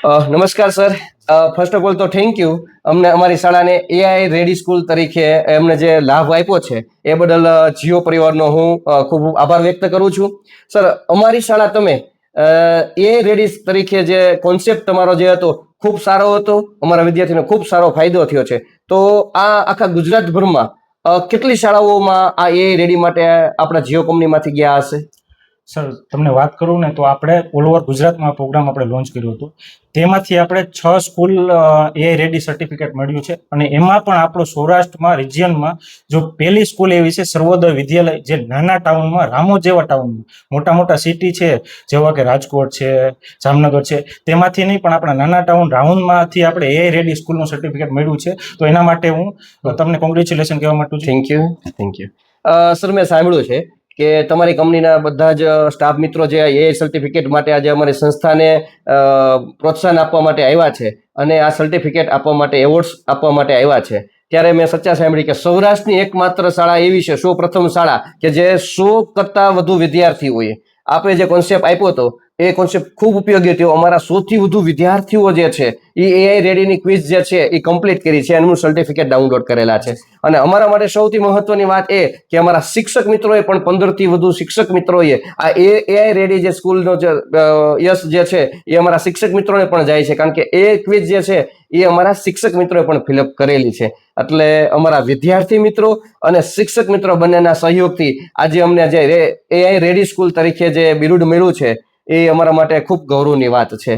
નમસ્કાર sir. First of all તો thank you અમને અમારી શાળાને એઆઈ રેડી સ્કૂલ તરીકે એમને જે લાભ આપ્યો છે એ બદલ જીઓ પરિવારનો હું ખૂબ આભાર વ્યક્ત કરું છું. સર, અમારી શાળા તમે એઆઈ રેડી તરીકે જે કોન્સેપ્ટ તમારો જે હતો ખૂબ સારો હતો, અમારા વિદ્યાર્થીને ખૂબ સારો ફાયદો થયો છે. તો આ આખા ગુજરાતભરમાં કેટલી શાળાઓમાં આ એઆઈ રેડી માટે આપણા જીઓ કંપનીમાંથી ગયા હશે? સર, તમને વાત કરું ને તો આપણે ઓલ ઓવર ગુજરાતમાં પ્રોગ્રામ આપણે લોન્ચ કર્યો હતો. તેમાંથી આપણે 6 સ્કૂલ એઆઈ રેડી સર્ટિફિકેટ મળ્યું છે અને એમાં પણ આપણો સૌરાષ્ટ્રમાં રિજિયનમાં જો પહેલી સ્કૂલ એવી છે સર્વોદય વિદ્યાલય, જે નાના ટાઉનમાં, રામોદ જેવા ટાઉનમાં, મોટા મોટા સિટી છે જેવા કે રાજકોટ છે, જામનગર છે, તેમાંથી નહીં પણ આપણા નાના ટાઉન રાઉન્ડમાંથી આપણે એઆઈ રેડી સ્કૂલનું સર્ટિફિકેટ મળ્યું છે. તો એના માટે હું તમને કોંગ્રેચ્યુલેશન કહેવા માંગુ છું. Thank you. સર, મેં સાંભળ્યું છે કે તમારી કંપનીના બધા જ સ્ટાફ મિત્રો જે એ સર્ટિફિકેટ માટે આજે અમારી સંસ્થાને પ્રોત્સાહન આપવા માટે આવ્યા છે અને આ સર્ટિફિકેટ આપવા માટે, એવોર્ડ્સ આપવા માટે આવ્યા છે, ત્યારે મેં ચર્ચા સાંભળી કે સૌરાષ્ટ્રની એકમાત્ર શાળા એવી છે, પ્રથમ શાળા કે જે 100 કરતાં વધુ વિદ્યાર્થીઓએ આપણે જે કોન્સેપ્ટ આપ્યો હતો એ કોન્સેપ્ટ ખૂબ ઉપયોગી થયો. અમારા 100થી વધુ વિદ્યાર્થીઓ જે છે એ એઆઈ રેડીની ક્વિઝ જે છે એ કમ્પ્લીટ કરી છે, એનું સર્ટિફિકેટ ડાઉનલોડ કરેલા છે. અને અમારા માટે સૌથી મહત્વની વાત એ કે અમારા શિક્ષક મિત્રોએ પણ 15થી વધુ શિક્ષક મિત્રોએ આ એઆઈ રેડી જે સ્કૂલનો જે યશ જે છે એ અમારા શિક્ષક મિત્રોને પણ જાય છે, કારણ કે એ ક્વિઝ જે છે એ અમારા શિક્ષક મિત્રોએ પણ ફિલઅપ કરેલી છે. એટલે અમારા વિદ્યાર્થી મિત્રો અને શિક્ષક મિત્રો બંનેના સહયોગથી આજે અમને જે એઆઈ રેડી સ્કૂલ તરીકે જે બિરુદ મળ્યું છે એ અમારા માટે ખૂબ ગૌરવની વાત છે.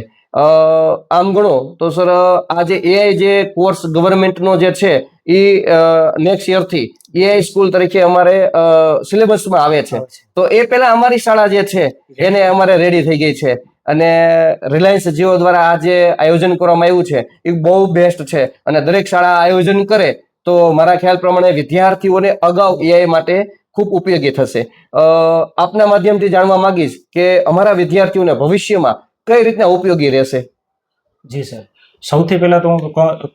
આમ ગણો તો સર, આ જે એઆઈ જે કોર્સ ગવર્મેન્ટનો જે છે એ નેક્સ્ટ યરથી એઆઈ સ્કૂલ તરીકે અમારે સિલેબસમાં આવે છે. તો એ પહેલા અમારી શાળા જે છે એને અમારે રેડી થઈ ગઈ છે અને રિલાયન્સ જીઓ દ્વારા આ જે આયોજન કરવામાં આવ્યું છે એ બહુ બેસ્ટ છે. અને દરેક શાળા આયોજન કરે તો મારા ખ્યાલ પ્રમાણે વિદ્યાર્થીઓને અગાઉ એઆઈ માટે ખૂબ ઉપયોગી થશે. આપના માધ્યમથી જાણવા માંગીશ કે અમારા વિદ્યાર્થીઓને ભવિષ્યમાં કઈ રીતના ઉપયોગી રહેશે? જી સર, સૌથી પહેલા તો હું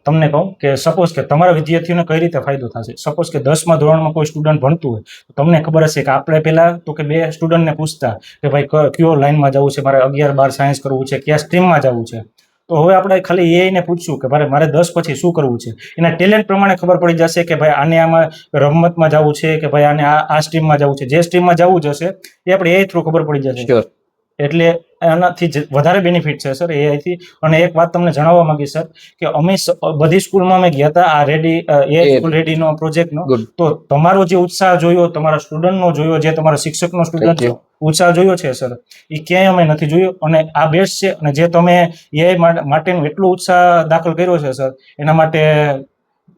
તમને કહું કે સપોઝ કે તમારા વિદ્યાર્થીઓને કઈ રીતે ફાયદો થશે. સપોઝ કે 10મા ધોરણમાં કોઈ સ્ટુડન્ટ ભણતું હોય તો તમને ખબર હશે કે આપણે પહેલા તો કે 2 સ્ટુડન્ટને પૂછતા કે ભાઈ કયો લાઈનમાં જવું છે, મારે 11, 12 સાયન્સ કરવું છે, કયા સ્ટ્રીમમાં જવું છે. તો હવે આપણે ખાલી એઆઈને પૂછશું કે મારે 10 પછી શું કરવું છે, એના ટેલેન્ટ પ્રમાણે ખબર પડી જશે કે ભાઈ આને આમાં રમતમાં જવું છે કે ભાઈ આને આ સ્ટ્રીમમાં જવું છે. જે સ્ટ્રીમમાં જવું જશે એ આપણે એઆઈ થ્રુ ખબર પડી જશે. એટલે એનાથી વધારે બેનિફિટ છે સર એઆઈથી. અને એક વાત તમને જણાવવા માંગીશ સર કે અમે બધી સ્કૂલમાં અમે ગયા હતા આ રેડી એઆઈ સ્કૂલ રેડીનો પ્રોજેક્ટનો. તો તમારો જે ઉત્સાહ જોયો, તમારા સ્ટુડન્ટનો જોયો, જે તમારા શિક્ષકનો સ્ટુડન્ટ ઉત્સાહ જોયો છે સર, એ ક્યાંય અમે નથી જોયો. અને આ બેસ્ટ છે. અને જે તમે એઆઈ માટેનો એટલો ઉત્સાહ દાખલ કર્યો છે સર, એના માટે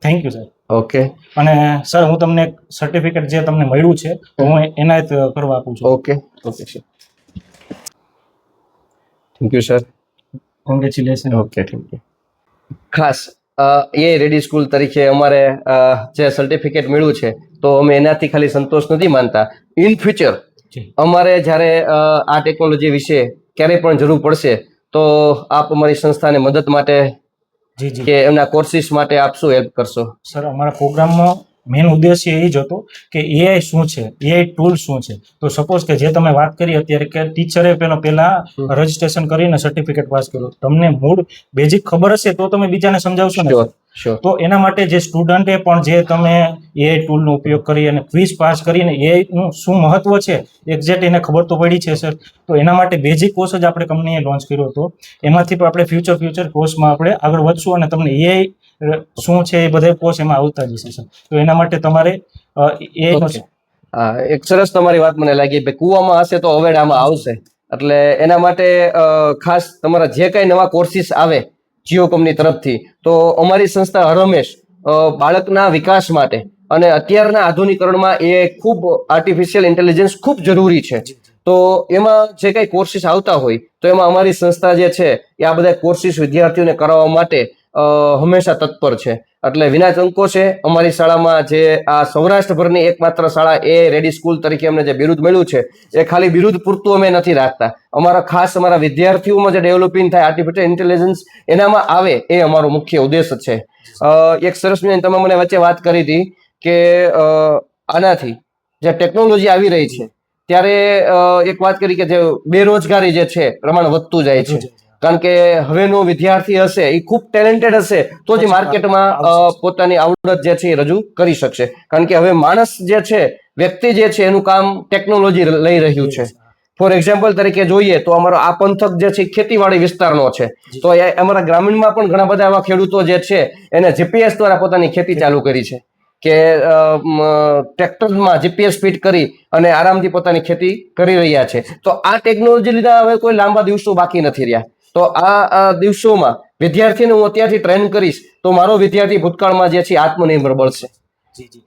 થેન્ક યુ સર. ઓકે. અને સર, હું તમને સર્ટિફિકેટ જે તમને મળ્યું છે તો હું એનાયત કરવા આપું છું. Okay sir. Thank you sir. Congratulation. Okay, thank you. ખાસ એઆઈ રેડી સ્કૂલ તરીકે અમારે જે સર્ટિફિકેટ મળ્યું છે તો અમે એનાથી ખાલી સંતોષ નથી માનતા. ઇન ફ્યુચર અમારે જ્યારે આ ટેકનોલોજી વિશે ક્યારેય પણ જરૂર પડશે તો આપ અમારી સંસ્થાને મદદ માટે કે એમના કોર્સિસ માટે આપ શું હેલ્પ કરશો? સર, અમારા પ્રોગ્રામનો મેઇન ઉદ્દેશ્ય એ જ હતો કે એઆઈ શું છે, એઆઈ ટૂલ શું છે. તો સપોઝ કે જે તમે વાત કરી અત્યારે કે ટીચરે પહેલા રજીસ્ટ્રેશન કરીને સર્ટિફિકેટ પાસ કર્યું, તમને મૂળ બેઝિક ખબર હશે તો તમે બીજાને સમજાવશો ને. તો એના માટે જે સ્ટુડન્ટે પણ જે તમે એઆઈ ટૂલનો ઉપયોગ કરી અને ક્વિઝ પાસ કરીને એઆઈનું શું મહત્વ છે એક્ઝેક્ટ એને ખબર તો પડી છે સર. તો એના માટે બેઝિક કોર્સ જ આપણે કંપનીએ લોન્ચ કર્યો હતો. એમાંથી પણ આપણે ફ્યુચર કોર્સમાં આપણે આગળ વધશું અને તમને એઆઈ શું છે એ બધા કોર્સ એમાં આવતા જશે સર. તો એના માટે તમારે એક સરસ તમારી વાત મને લાગી, કુવામાં હશે તો અવેડામાં આવશે. એટલે એના માટે ખાસ તમારા જે કઈ નવા કોર્સિસ આવે જીઓ કંપની તરફથી તો અમારી સંસ્થા હરહંમેશ બાળકના વિકાસ માટે અને અત્યારના આધુનિકરણમાં એ ખૂબ આર્ટિફિશિયલ ઇન્ટેલિજન્સ ખૂબ જરૂરી છે. તો એમાં જે કઈ કોર્સિસ આવતા હોય તો એમાં અમારી સંસ્થા જે છે એ આ બધા કોર્સિસ વિદ્યાર્થીઓને કરાવવા માટે હંમેશા તત્પર છે. એટલે વિના સંકોચે અમારી શાળામાં જે આ સૌરાષ્ટ્રભરની એકમાત્ર શાળા એ રેડી સ્કૂલ તરીકે અમને જે બિરુદ મળ્યું છે એ ખાલી બિરુદ પૂરતું અમે નથી રાખતા. અમારા વિદ્યાર્થીઓમાં જે ડેવલપિંગ થાય આર્ટિફિશિયલ ઇન્ટેલિજન્સ એનામાં આવે એ અમારો મુખ્ય ઉદ્દેશ છે. એક સરસ તમે મને વચ્ચે વાત કરી હતી કે આનાથી જે ટેકનોલોજી આવી રહી છે ત્યારે એક વાત કરી કે જે બેરોજગારી જે છે પ્રમાણ વધતું જાય છે. કારણ કે હવેનો વિદ્યાર્થી હશે એ ખૂબ ટેલેન્ટેડ હશે તો જ માર્કેટમાં પોતાની આવડત જે છે એ રજૂ કરી શકશે. કારણ કે હવે માણસ જે છે, વ્યક્તિ જે છે એનું કામ ટેકનોલોજી લઈ રહ્યું છે. ફોર એક્ઝામ્પલ તરીકે જોઈએ તો અમારો આ પંથક જે છે ખેતીવાડી વિસ્તારનો છે, તો એ અમારા ગ્રામીણમાં પણ ઘણા બધા એવા ખેડૂતો જે છે એને જીપીએસ દ્વારા પોતાની ખેતી ચાલુ કરી છે કે ટ્રેક્ટરમાં જીપીએસ ફિટ કરી અને આરામથી પોતાની ખેતી કરી રહ્યા છે. તો આ ટેકનોલોજી લીધે હવે કોઈ લાંબા દિવસો બાકી નથી રહ્યા. તો આ દિવસોમાં વિદ્યાર્થીને હું અત્યારથી ટ્રેન કરીશ તો મારો વિદ્યાર્થી ભૂતકાળમાં જે છે આત્મનિર્ભર બનશે. જી જી.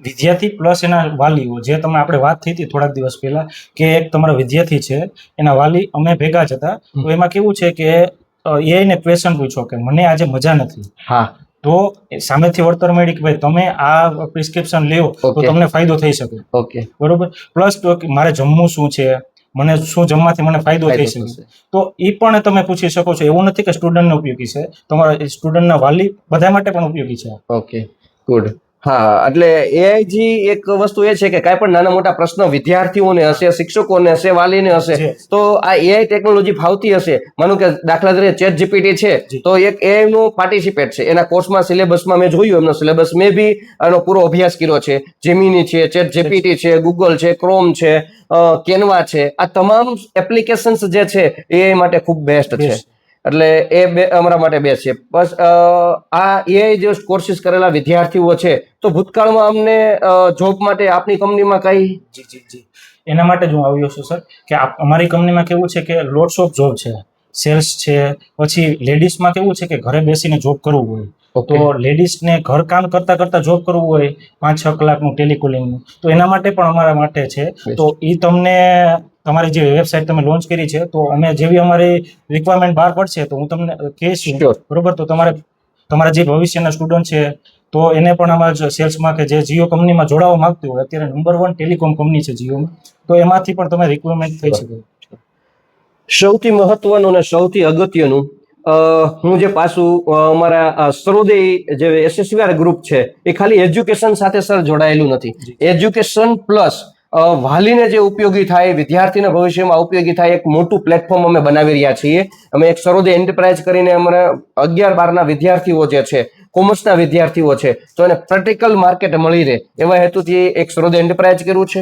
વિદ્યાર્થી પ્લસ એના વાલીઓ, જે તમે આપણે વાત થઈ હતી થોડાક દિવસ પહેલા કે એક તમારા વિદ્યાર્થી છે, એના વાલી અમે ભેગા જ હતા. તો એમાં કેવું છે કે એને ક્વેશ્ચન પૂછ્યો કે મને આજે મજા નથી. હા, તો સામેથી વળતર મળી કે ભાઈ તમે આ પ્રિસ્ક્રિપ્શન લ્યો તો તમને ફાયદો થઈ શકે. ઓકે, બરોબર. પ્લસ તો મારે જમવું શું છે, મને શું જમવાથી મને ફાયદો થઈ શકે, તો એ પણ તમે પૂછી શકો છો. એવું નથી કે સ્ટુડન્ટને ઉપયોગી છે, તમારા સ્ટુડન્ટના વાલી બધા માટે પણ ઉપયોગી છે. Okay, good. હા, એટલે એઆઈજી એક વસ્તુ એ છે કે કાંઈ પણ નાના મોટા પ્રશ્ન વિદ્યાર્થીઓને હશે, શિક્ષકોને હશે, વાલીને હશે, તો આ એઆઈ ટેકનોલોજી ફાવતી હશે. માનો કે દાખલા તરીકે ચેટ જીપીટી છે, તો એક એઆઈ નું પાર્ટિસિપેટ છે. એના કોર્સમાં સિલેબસમાં મેં જોયું, એમનો સિલેબસ મેં બી આનો પૂરો અભ્યાસ કર્યો છે. જેમિની છે, ચેટ જીપીટી છે, ગૂગલ છે, ક્રોમ છે, કેનવા છે, આ તમામ એપ્લિકેશન્સ જે છે એઆઈ માટે ખૂબ બેસ્ટ છે. એટલે એ બે અમારા માટે બેસ્ટ છે. બસ આ એઆઈ જે કોર્સિસ કરેલા વિદ્યાર્થીઓ છે, તો ભૂતકાળમાં અમને જોબ માટે આપની કંપનીમાં કઈ? જી જી જી. એના માટે જ હું આવ્યો છું સર, કે અમારી કંપનીમાં કેવું છે કે લોટ્સ ઓફ જોબ છે. સેલ્સ છે, પછી લેડીઝમાં કેવું છે કે ઘરે બેસીને જોબ કરવું હોય, તો લેડીઝને ઘર કામ કરતા કરતા જોબ કરવું હોય 5-6 કલાકનું ટેલિકોલિંગનું, તો એના માટે પણ અમારા માટે છે. તો એ તમને તમારી જે વેબસાઇટ તમે લોન્ચ કરી છે, તો અમે જેવી અમારી રિક્વાયરમેન્ટ બહાર પડશે તો હું તમને કહીશ. બરોબર. તો તમારા જે ભવિષ્યના સ્ટુડન્ટ છે તો એને પણ અમારા સેલ્સમાં કે જે જીઓ કંપનીમાં જોડાવા માંગતું હોય, અત્યારે નંબર 1 ટેલિકોમ કંપની છે જીઓમાં, તો એમાંથી પણ તમે રિક્વાયરમેન્ટ થઈ શકે. સૌથી મહત્વનું અને સૌથી અગત્યનું, હું જે પાછું અમારા સરોદય જે એસએસવીઆર ગ્રુપ છે એ ખાલી એજ્યુકેશન સાથે સર જોડાયેલું નથી. એજ્યુકેશન પ્લસ વાલીને જે ઉપયોગી થાય, વિદ્યાર્થીના ભવિષ્યમાં ઉપયોગી થાય એક મોટું પ્લેટફોર્મ અમે બનાવી રહ્યા છીએ. અમે એક સરોદય એન્ટરપ્રાઇઝ કરીને અમારા 11-12ના વિદ્યાર્થીઓ જે છે, કોમર્સના વિદ્યાર્થીઓ છે, તો એને પ્રેક્ટિકલ માર્કેટ મળી રહે એવા હેતુથી એક સરોદય એન્ટરપ્રાઇઝ કર્યું છે.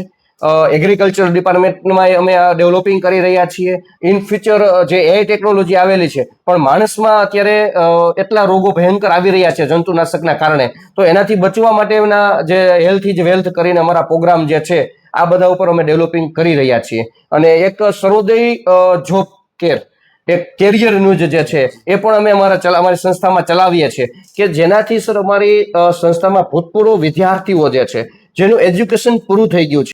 એગ્રીકલ્ચર ડિપાર્ટમેન્ટમાં અમે આ ડેવલપિંગ કરી રહ્યા છીએ. ઇન ફ્યુચર જે એઆઈ ટેકનોલોજી આવેલી છે, પણ માણસમાં અત્યારે એટલા રોગો ભયંકર આવી રહ્યા છે જંતુનાશકના કારણે, તો એનાથી બચવા માટેના જે હેલ્થ ઇઝ વેલ્થ કરીને અમારા પ્રોગ્રામ જે છે આ બધા ઉપર અમે ડેવલપિંગ કરી રહ્યા છીએ. અને એક સરોદય જોબ કેર, એક કેરિયર ન્યૂઝ જે છે એ પણ અમે અમારી સંસ્થામાં ચલાવીએ છીએ, કે જેનાથી સર અમારી સંસ્થામાં ભૂતપૂર્વ વિદ્યાર્થીઓ જે છે જેનું એજ્યુકેશન પૂરું થઈ ગયું છે,